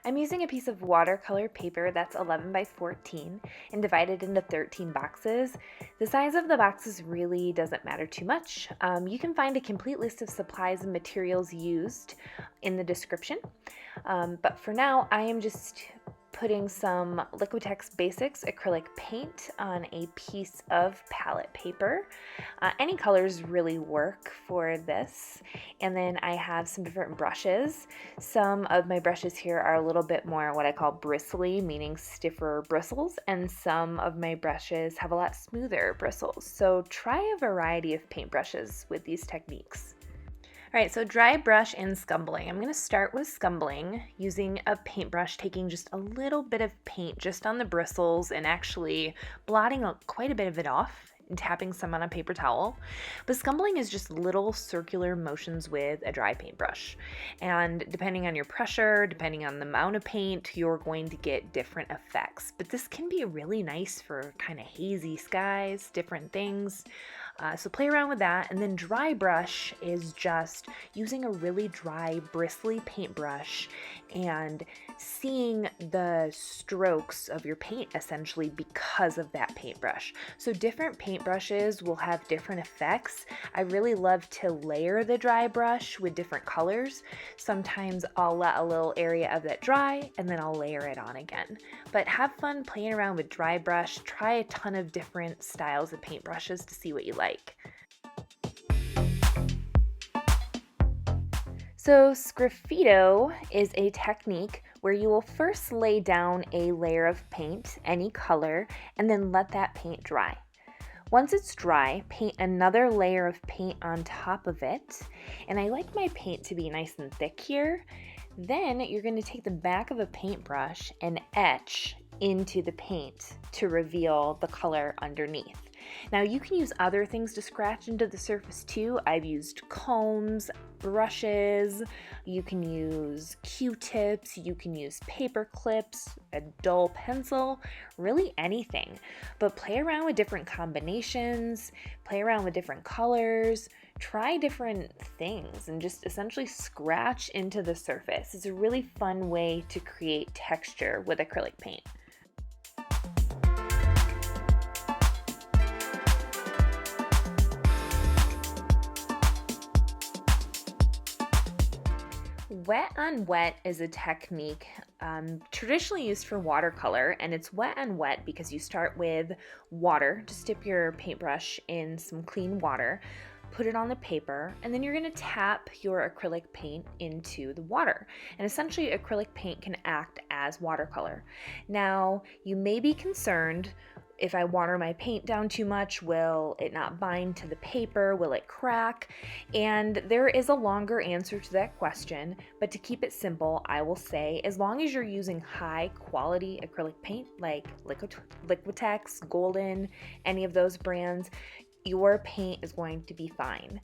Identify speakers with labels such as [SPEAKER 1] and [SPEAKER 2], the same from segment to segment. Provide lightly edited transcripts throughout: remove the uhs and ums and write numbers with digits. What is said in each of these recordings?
[SPEAKER 1] I'm using a piece of watercolor paper that's 11 by 14 and divided into 13 boxes. The size of the boxes really doesn't matter too much. You can find a complete list of supplies and materials used in the description. But for now, I am just putting some Liquitex Basics acrylic paint on a piece of palette paper. Any colors really work for this. And then I have some different brushes. Some of my brushes here are a little bit more what I call bristly, meaning stiffer bristles, and some of my brushes have a lot smoother bristles. So try a variety of paintbrushes with these techniques. All right, so dry brush and scumbling. I'm gonna start with scumbling using a paintbrush, taking just a little bit of paint just on the bristles and actually blotting quite a bit of it off and tapping some on a paper towel. But scumbling is just little circular motions with a dry paintbrush. And depending on your pressure, depending on the amount of paint, you're going to get different effects. But this can be really nice for kind of hazy skies, different things. So play around with that. And then dry brush is just using a really dry, bristly paintbrush and seeing the strokes of your paint essentially because of that paintbrush. So different paintbrushes will have different effects. I really love to layer the dry brush with different colors. Sometimes I'll let a little area of that dry and then I'll layer it on again. But have fun playing around with dry brush. Try a ton of different styles of paintbrushes to see what you like. So sgraffito is a technique where you will first lay down a layer of paint, any color, and then let that paint dry. Once it's dry, paint another layer of paint on top of it. And I like my paint to be nice and thick here. Then you're going to take the back of a paintbrush and etch into the paint to reveal the color underneath. Now you can use other things to scratch into the surface too. I've used combs, brushes, you can use Q-tips, you can use paper clips, a dull pencil, really anything. But play around with different combinations, play around with different colors, try different things and just essentially scratch into the surface. It's a really fun way to create texture with acrylic paint. Wet on wet is a technique traditionally used for watercolor, and it's wet on wet because you start with water. Just dip your paintbrush in some clean water, put it on the paper, and then you're going to tap your acrylic paint into the water. And essentially acrylic paint can act as watercolor. Now, you may be concerned, if I water my paint down too much, will it not bind to the paper? Will it crack? And there is a longer answer to that question, but to keep it simple, I will say as long as you're using high quality acrylic paint like Liquitex, Golden, any of those brands, your paint is going to be fine.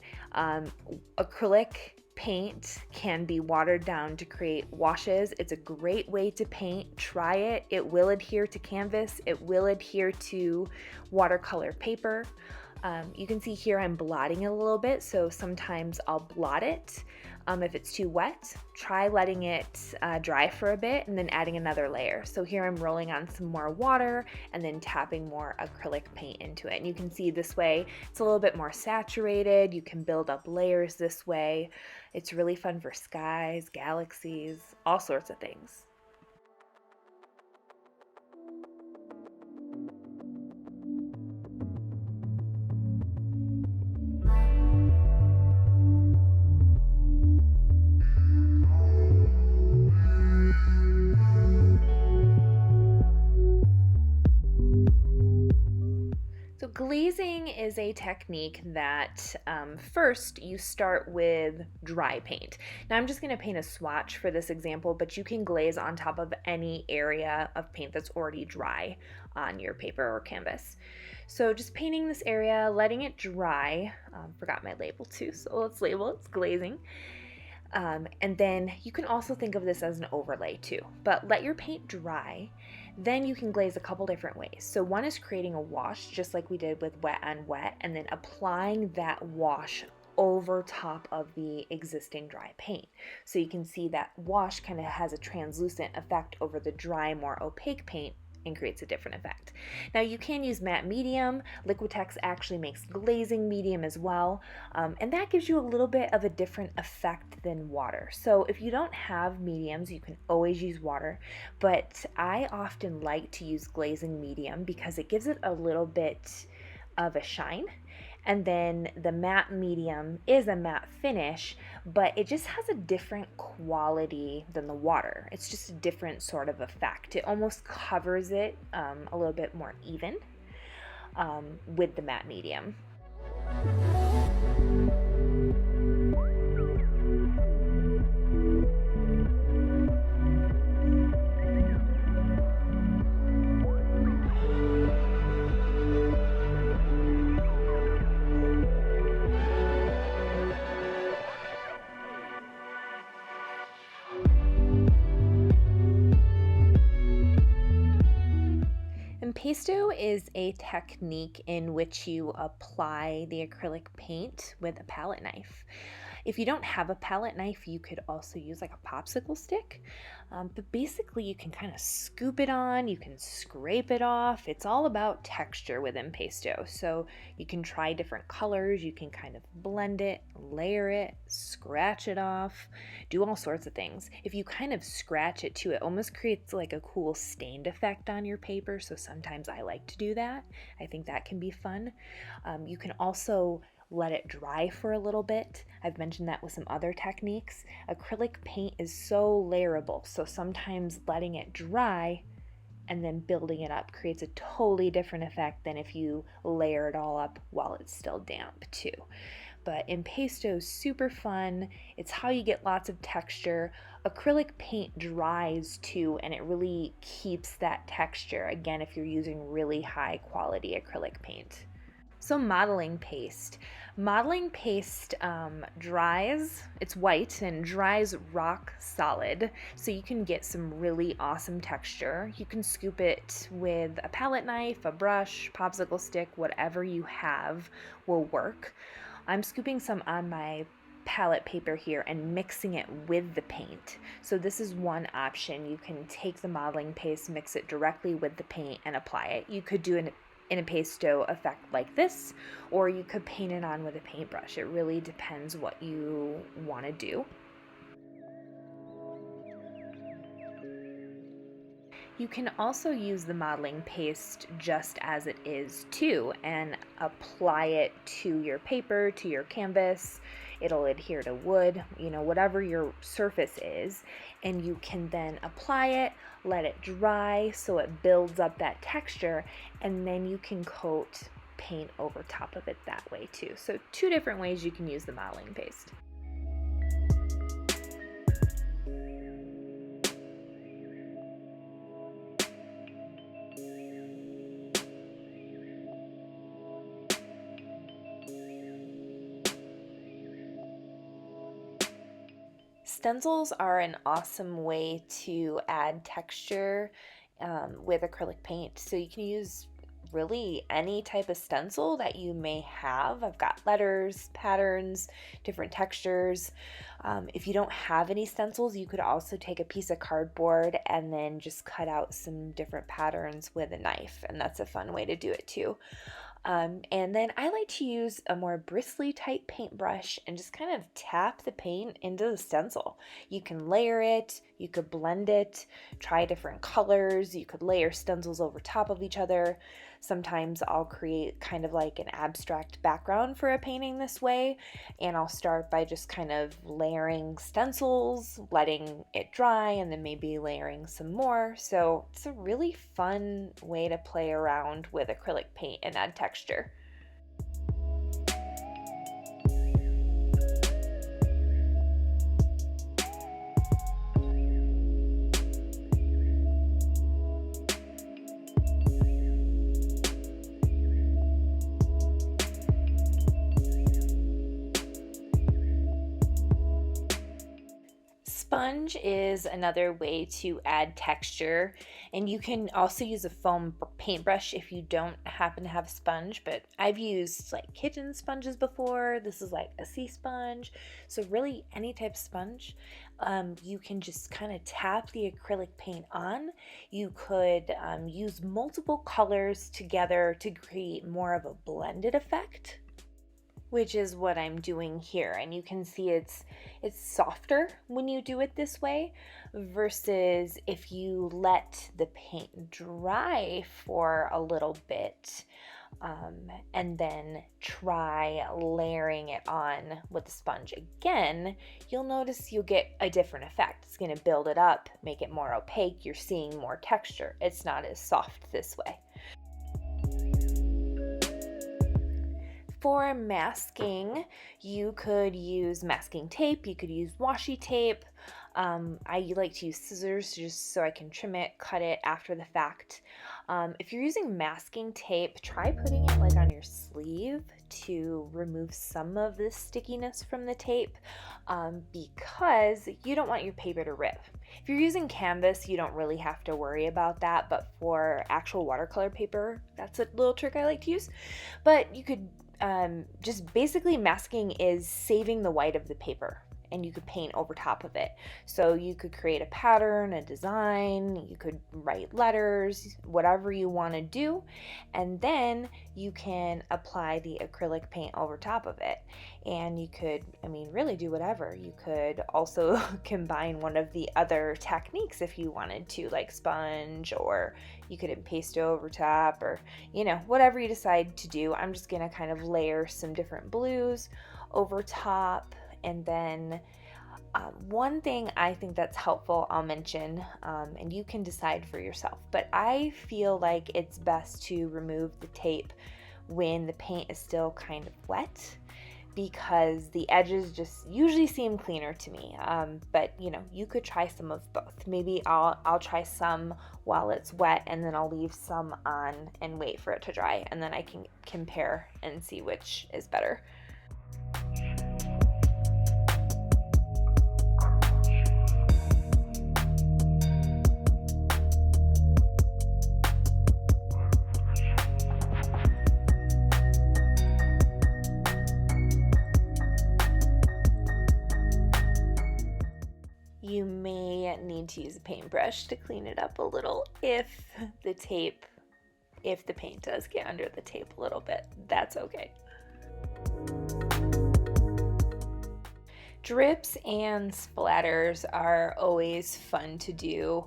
[SPEAKER 1] Acrylic paint can be watered down to create washes. It's a great way to paint. Try it. It will adhere to canvas. It will adhere to watercolor paper. You can see here I'm blotting it a little bit, so sometimes I'll blot it. If it's too wet, try letting it dry for a bit and then adding another layer. So here I'm rolling on some more water and then tapping more acrylic paint into it. And you can see this way it's a little bit more saturated. You can build up layers this way. It's really fun for skies, galaxies, all sorts of things. So glazing is a technique that first you start with dry paint. Now I'm just going to paint a swatch for this example, but you can glaze on top of any area of paint that's already dry on your paper or canvas. So just painting this area, letting it dry. Forgot my label too, so let's label it, it's glazing. And then you can also think of this as an overlay too, but let your paint dry. Then you can glaze a couple different ways. So one is creating a wash, just like we did with wet on wet, and then applying that wash over top of the existing dry paint. So you can see that wash kind of has a translucent effect over the dry, more opaque paint and creates a different effect. Now you can use matte medium. Liquitex actually makes glazing medium as well, and that gives you a little bit of a different effect than water. So if you don't have mediums, you can always use water, but I often like to use glazing medium because it gives it a little bit of a shine. And then the matte medium is a matte finish, but it just has a different quality than the water. It's just a different sort of effect. It almost covers it a little bit more even with the matte medium. Impasto is a technique in which you apply the acrylic paint with a palette knife. If you don't have a palette knife, you could also use like a popsicle stick, but basically you can kind of scoop it on, you can scrape it off. It's all about texture with impasto. So you can try different colors, you can kind of blend it, layer it, scratch it off, do all sorts of things. If you kind of scratch it too, it almost creates like a cool stained effect on your paper, so sometimes I like to do that. I think that can be fun. You can also let it dry for a little bit. I've mentioned that with some other techniques. Acrylic paint is so layerable, so sometimes letting it dry and then building it up creates a totally different effect than if you layer it all up while it's still damp too. But impasto is super fun. It's how you get lots of texture. Acrylic paint dries too, and it really keeps that texture, again, if you're using really high quality acrylic paint. So modeling paste. Modeling paste dries, it's white and dries rock solid, so you can get some really awesome texture. You can scoop it with a palette knife, a brush, popsicle stick, whatever you have will work. I'm scooping some on my palette paper here and mixing it with the paint. So this is one option. You can take the modeling paste, mix it directly with the paint and apply it. You could do an impasto effect like this, or you could paint it on with a paintbrush. It really depends what you want to do. You can also use the modeling paste just as it is too and apply it to your paper, to your canvas. It'll adhere to wood, whatever your surface is, and you can then apply it, let it dry so it builds up that texture, and then you can coat paint over top of it that way too. So two different ways you can use the modeling paste. Stencils are an awesome way to add texture with acrylic paint. So you can use really any type of stencil that you may have. I've got letters, patterns, different textures. If you don't have any stencils, you could also take a piece of cardboard and then just cut out some different patterns with a knife, and that's a fun way to do it too. And then I like to use a more bristly type paintbrush and just kind of tap the paint into the stencil. You can layer it, you could blend it, try different colors, you could layer stencils over top of each other. Sometimes I'll create kind of like an abstract background for a painting this way, and I'll start by just kind of layering stencils, letting it dry, and then maybe layering some more. So it's a really fun way to play around with acrylic paint and add texture. sponge is another way to add texture, and you can also use a foam paintbrush if you don't happen to have a sponge, but I've used like kitchen sponges before. This is like a sea sponge, so really any type of sponge. You can just kind of tap the acrylic paint on. You could use multiple colors together to create more of a blended effect, which is what I'm doing here. And you can see it's softer when you do it this way versus if you let the paint dry for a little bit and then try layering it on with the sponge again, you'll notice you'll get a different effect. It's going to build it up, make it more opaque. You're seeing more texture. It's not as soft this way. For masking, you could use masking tape, you could use washi tape. I like to use scissors just so I can trim it, cut it after the fact. If you're using masking tape, try putting it like on your sleeve to remove some of the stickiness from the tape because you don't want your paper to rip. If you're using canvas, you don't really have to worry about that, but for actual watercolor paper, that's a little trick I like to use. But you could just basically masking is saving the white of the paper and you could paint over top of it. So you could create a pattern, a design, you could write letters, whatever you want to do, and then you can apply the acrylic paint over top of it. And you could, really do whatever. You could also combine one of the other techniques if you wanted to, like sponge, or you could impasto over top, or whatever you decide to do. I'm just gonna kind of layer some different blues over top. And then one thing I think that's helpful I'll mention, and you can decide for yourself, but I feel like it's best to remove the tape when the paint is still kind of wet, because the edges just usually seem cleaner to me. But you could try some of both. Maybe I'll try some while it's wet, and then I'll leave some on and wait for it to dry, and then I can compare and see which is better. You may need to use a paintbrush to clean it up a little if the paint does get under the tape a little bit. That's okay. Drips and splatters are always fun to do.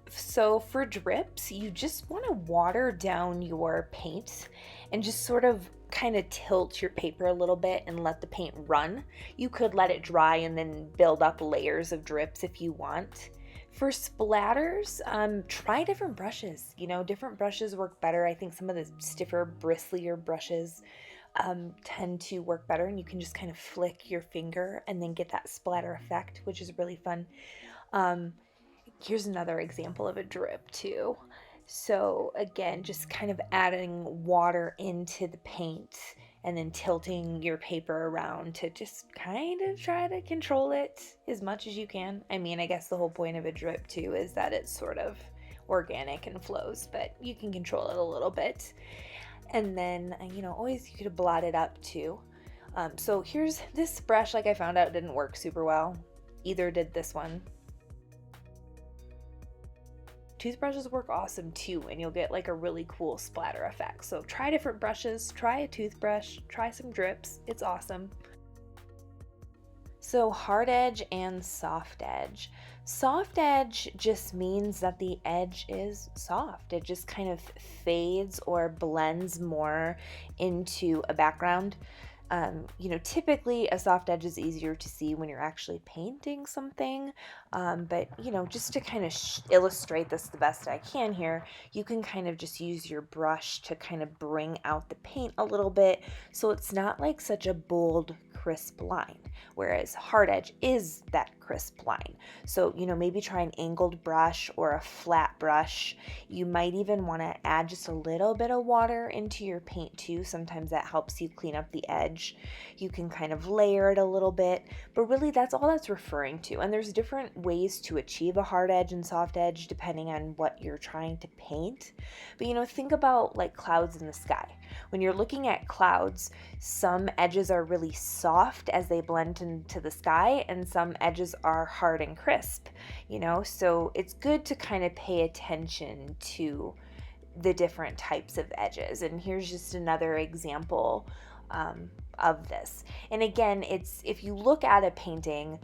[SPEAKER 1] So for drips, you just want to water down your paint and just sort of kind of tilt your paper a little bit and let the paint run. You could let it dry and then build up layers of drips if you want. For splatters, try different brushes. Different brushes work better. I think some of the stiffer, bristlier brushes tend to work better, and you can just kind of flick your finger and then get that splatter effect, which is really fun. Here's another example of a drip too. So again, just kind of adding water into the paint and then tilting your paper around to just kind of try to control it as much as you can. I guess the whole point of a drip too is that it's sort of organic and flows, but you can control it a little bit. And then, always you could blot it up too. So here's this brush, like I found out didn't work super well. Either did this one. Toothbrushes work awesome too, and you'll get like a really cool splatter effect. So try different brushes, try a toothbrush, try some drips. It's awesome. So hard edge and soft edge. Soft edge just means that the edge is soft. It just kind of fades or blends more into a background. Typically a soft edge is easier to see when you're actually painting something, but just to kind of illustrate this the best I can here, you can kind of just use your brush to kind of bring out the paint a little bit, so it's not like such a bold, crisp line, whereas hard edge is that crisp line. So, maybe try an angled brush or a flat brush. You might even want to add just a little bit of water into your paint too. Sometimes that helps you clean up the edge. You can kind of layer it a little bit, but really that's all that's referring to. And there's different ways to achieve a hard edge and soft edge depending on what you're trying to paint. But think about like clouds in the sky. When you're looking at clouds, some edges are really soft as they blend into the sky, and some edges are hard and crisp, so it's good to kind of pay attention to the different types of edges. And here's just another example of this. And again, if you look at a painting,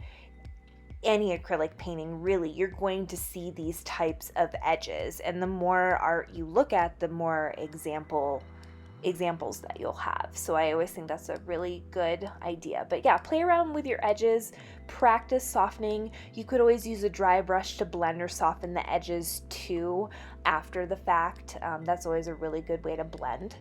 [SPEAKER 1] any acrylic painting, really, you're going to see these types of edges, and the more art you look at, the more examples that you'll have. So I always think that's a really good idea. But yeah, play around with your edges, practice softening. You could always use a dry brush to blend or soften the edges too after the fact. That's always a really good way to blend.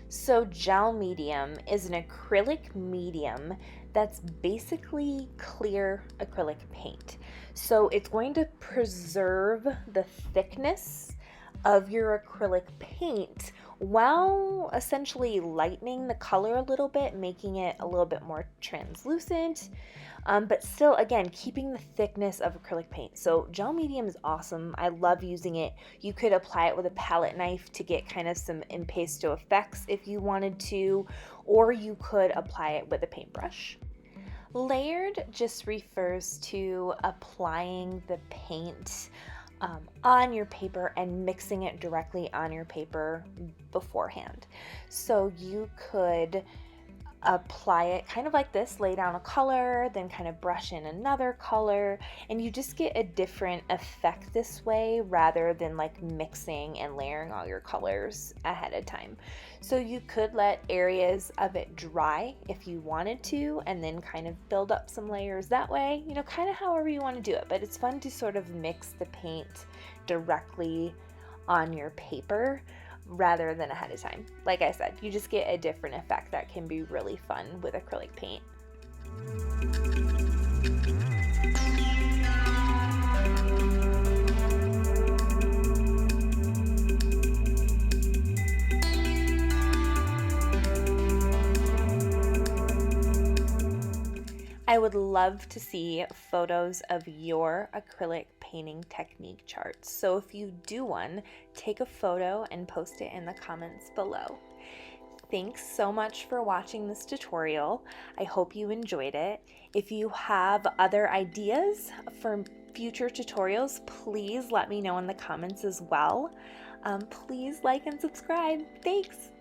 [SPEAKER 1] So gel medium is an acrylic medium that's basically clear acrylic paint. So it's going to preserve the thickness of your acrylic paint while essentially lightening the color a little bit, making it a little bit more translucent, but still, again, keeping the thickness of acrylic paint. So gel medium is awesome. I love using it. You could apply it with a palette knife to get kind of some impasto effects if you wanted to, or you could apply it with a paintbrush. Layered just refers to applying the paint on your paper and mixing it directly on your paper beforehand. So you could apply it kind of like this, lay down a color, then kind of brush in another color, and you just get a different effect this way rather than like mixing and layering all your colors ahead of time. So you could let areas of it dry if you wanted to, and then kind of build up some layers that way, kind of however you want to do it. But it's fun to sort of mix the paint directly on your paper rather than ahead of time. Like I said, you just get a different effect that can be really fun with acrylic paint. I would love to see photos of your acrylic painting technique charts. So if you do one, take a photo and post it in the comments below. Thanks so much for watching this tutorial. I hope you enjoyed it. If you have other ideas for future tutorials, please let me know in the comments as well. Please like and subscribe. Thanks.